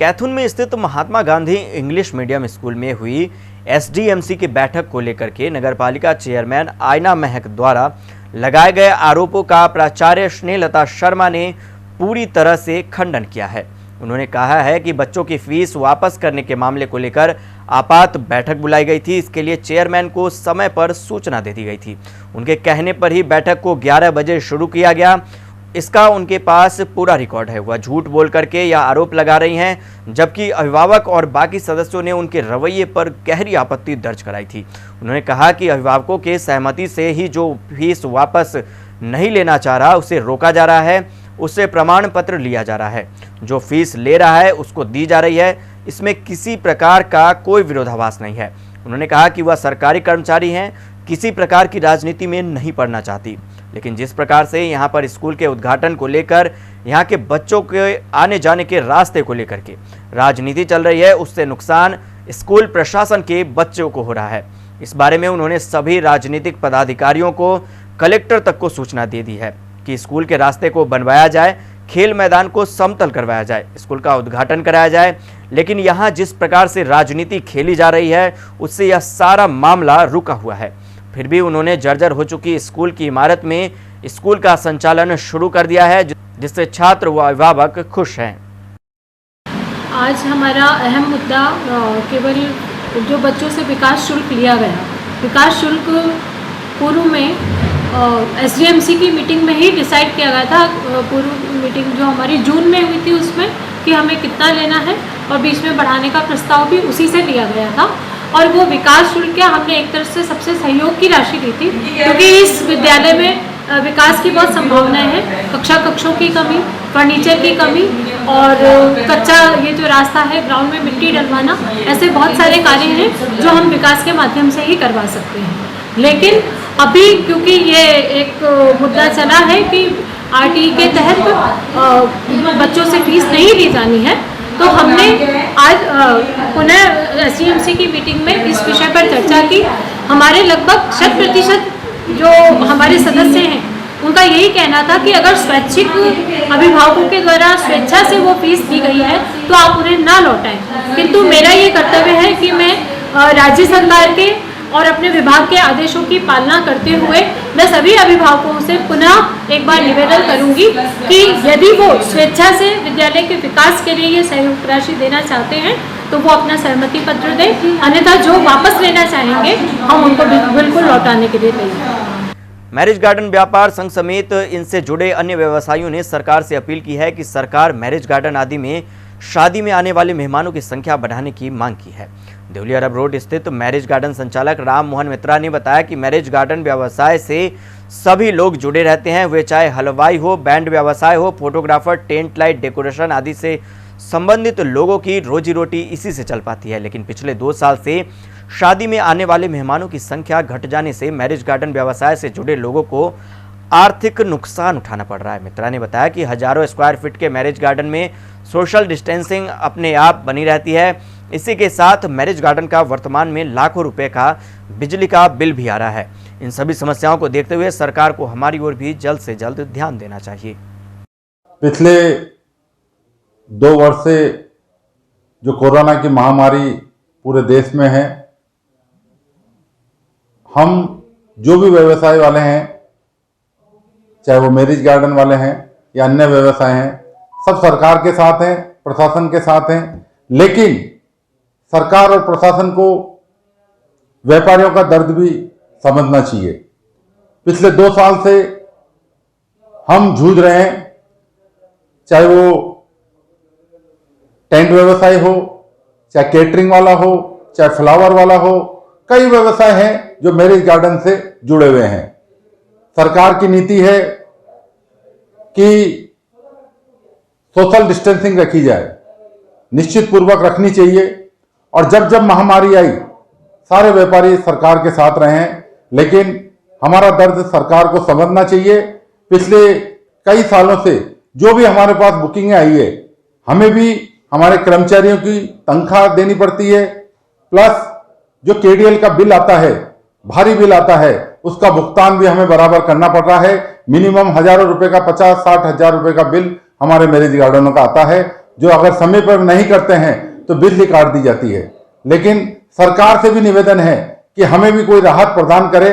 कैथून में स्थित Mahatma Gandhi English medium school में हुई एसडीएमसी की बैठक को लेकर के नगरपालिका चेयरमैन आयना महक द्वारा लगाए गए आरोपों का प्राचार्य स्नेहलता शर्मा ने पूरी तरह से खंडन किया है। उन्होंने कहा है कि बच्चों की फीस वापस करने के मामले को लेकर आपात बैठक बुलाई गई थी। इसके लिए चेयरमैन को समय पर सूचना दे दी गई थी। उनके कहने पर ही बैठक को 11 बजे शुरू किया गया। इसका उनके पास पूरा रिकॉर्ड है। वह झूठ बोल करके यह आरोप लगा रही हैं, जबकि अभिभावक और बाकी सदस्यों ने उनके रवैये पर गहरी आपत्ति दर्ज कराई थी। उन्होंने कहा कि अभिभावकों के सहमति से ही जो फीस वापस नहीं लेना चाह रहा उसे रोका जा रहा है, उससे प्रमाण पत्र लिया जा रहा है। जो फीस ले रहा है उसको दी जा रही है। इसमें किसी प्रकार का कोई विरोधाभास नहीं है। उन्होंने कहा कि वह सरकारी कर्मचारी हैं, किसी प्रकार की राजनीति में नहीं पड़ना चाहती, लेकिन जिस प्रकार से यहाँ पर स्कूल के उद्घाटन को लेकर यहाँ के बच्चों के आने जाने के रास्ते को लेकर के राजनीति चल रही है, उससे नुकसान स्कूल प्रशासन के बच्चों को हो रहा है। इस बारे में उन्होंने सभी राजनीतिक पदाधिकारियों को, कलेक्टर तक को सूचना दे दी है कि स्कूल के रास्ते को बनवाया जाए, खेल मैदान को समतल करवाया जाए, स्कूल का उद्घाटन कराया जाए। लेकिन यहाँ जिस प्रकार से राजनीति खेली जा रही है उससे यह सारा मामला रुका हुआ है। फिर भी उन्होंने जर्जर हो चुकी स्कूल की इमारत में स्कूल का संचालन शुरू कर दिया है, जिससे छात्र व अभिभावक खुश हैं। आज हमारा अहम मुद्दा केवल जो बच्चों से विकास शुल्क लिया गया, विकास शुल्क पूर्व में एसडीएमसी की मीटिंग में ही डिसाइड किया गया था। पूर्व मीटिंग जो हमारी जून में हुई थी उसमें कि हमें कितना लेना है और बीच में बढ़ाने का प्रस्ताव भी उसी से लिया गया था। और वो विकास शुल्क क्या हमने एक तरह से सबसे सहयोग की राशि दी थी, क्योंकि इस विद्यालय में विकास की बहुत संभावनाएं हैं। कक्षों की कमी, फर्नीचर की कमी और कच्चा ये जो रास्ता है, ग्राउंड में मिट्टी डलवाना, ऐसे बहुत सारे कार्य हैं जो हम विकास के माध्यम से ही करवा सकते हैं। लेकिन अभी क्योंकि ये एक मुद्दा चला है कि आरटीई के तहत बच्चों से फीस नहीं ली जानी है, तो हमने आज पुनः एसडीएमसी की मीटिंग में इस विषय पर चर्चा की। हमारे लगभग 100% जो हमारे सदस्य हैं उनका यही कहना था कि अगर स्वैच्छिक अभिभावकों के द्वारा स्वेच्छा से वो फीस दी गई है तो आप उन्हें ना लौटाएं। किंतु मेरा ये कर्तव्य है कि मैं राज्य सरकार के और अपने विभाग के आदेशों की पालना करते हुए मैं सभी अभिभावकों से पुनः एक बार निवेदन करूंगी कि यदि वो स्वेच्छा से विद्यालय के विकास के लिए ये सहयोग राशि देना चाहते हैं तो वो अपना सहमति पत्र दें, अन्यथा जो वापस लेना चाहेंगे हम उनको बिल्कुल लौटाने के लिए तैयार। मैरिज गार्डन व्यापार संघ समेत इनसे जुड़े अन्य व्यवसायियों ने सरकार से अपील की है कि सरकार मैरिज गार्डन आदि में शादी में आने वाले मेहमानों की संख्या बढ़ाने की मांग की है। देवली अरब रोड स्थित मैरिज गार्डन संचालक राम मोहन मित्रा ने बताया कि मैरिज गार्डन व्यवसाय से सभी लोग जुड़े रहते हैं, वे चाहे हलवाई हो, बैंड व्यवसाय हो, फोटोग्राफर, टेंट लाइट डेकोरेशन आदि से संबंधित लोगों की रोजी रोटी इसी से चल पाती है। लेकिन पिछले 2 साल से शादी में आने वाले मेहमानों की संख्या घट जाने से मैरिज गार्डन व्यवसाय से जुड़े लोगों को आर्थिक नुकसान उठाना पड़ रहा है। मित्रा ने बताया कि हजारों स्क्वायर फीट के मैरिज गार्डन में सोशल डिस्टेंसिंग अपने आप बनी रहती है। इसी के साथ मैरिज गार्डन का वर्तमान में लाखों रुपए का बिजली का बिल भी आ रहा है। इन सभी समस्याओं को देखते हुए सरकार को हमारी ओर भी जल्द से जल्द ध्यान देना चाहिए। पिछले 2 वर्ष से जो कोरोना की महामारी पूरे देश में है, हम जो भी व्यवसाय वाले हैं, चाहे वो मैरिज गार्डन वाले हैं या अन्य व्यवसाय हैं, सब सरकार के साथ हैं, प्रशासन के साथ हैं। लेकिन सरकार और प्रशासन को व्यापारियों का दर्द भी समझना चाहिए। पिछले 2 साल से हम जूझ रहे हैं, चाहे वो टेंट व्यवसाय हो, चाहे केटरिंग वाला हो, चाहे फ्लावर वाला हो, कई व्यवसाय हैं जो मैरिज गार्डन से जुड़े हुए हैं। सरकार की नीति है कि सोशल डिस्टेंसिंग रखी जाए, निश्चित पूर्वक रखनी चाहिए। और जब जब महामारी आई सारे व्यापारी सरकार के साथ रहे हैं, लेकिन हमारा दर्द सरकार को समझना चाहिए। पिछले कई सालों से जो भी हमारे पास बुकिंगें आई है, हमें भी हमारे कर्मचारियों की तनख्वाह देनी पड़ती है, प्लस जो केडीएल का बिल आता है, भारी बिल आता है, उसका भुगतान भी हमें बराबर करना पड़ रहा है। मिनिमम हजारों रुपए का 50-60 हजार रुपए का बिल हमारे मैरिज गार्डनों का आता है जो अगर समय पर नहीं करते हैं तो बिजली काट दी जाती है। लेकिन सरकार से भी निवेदन है कि हमें भी कोई राहत प्रदान करे।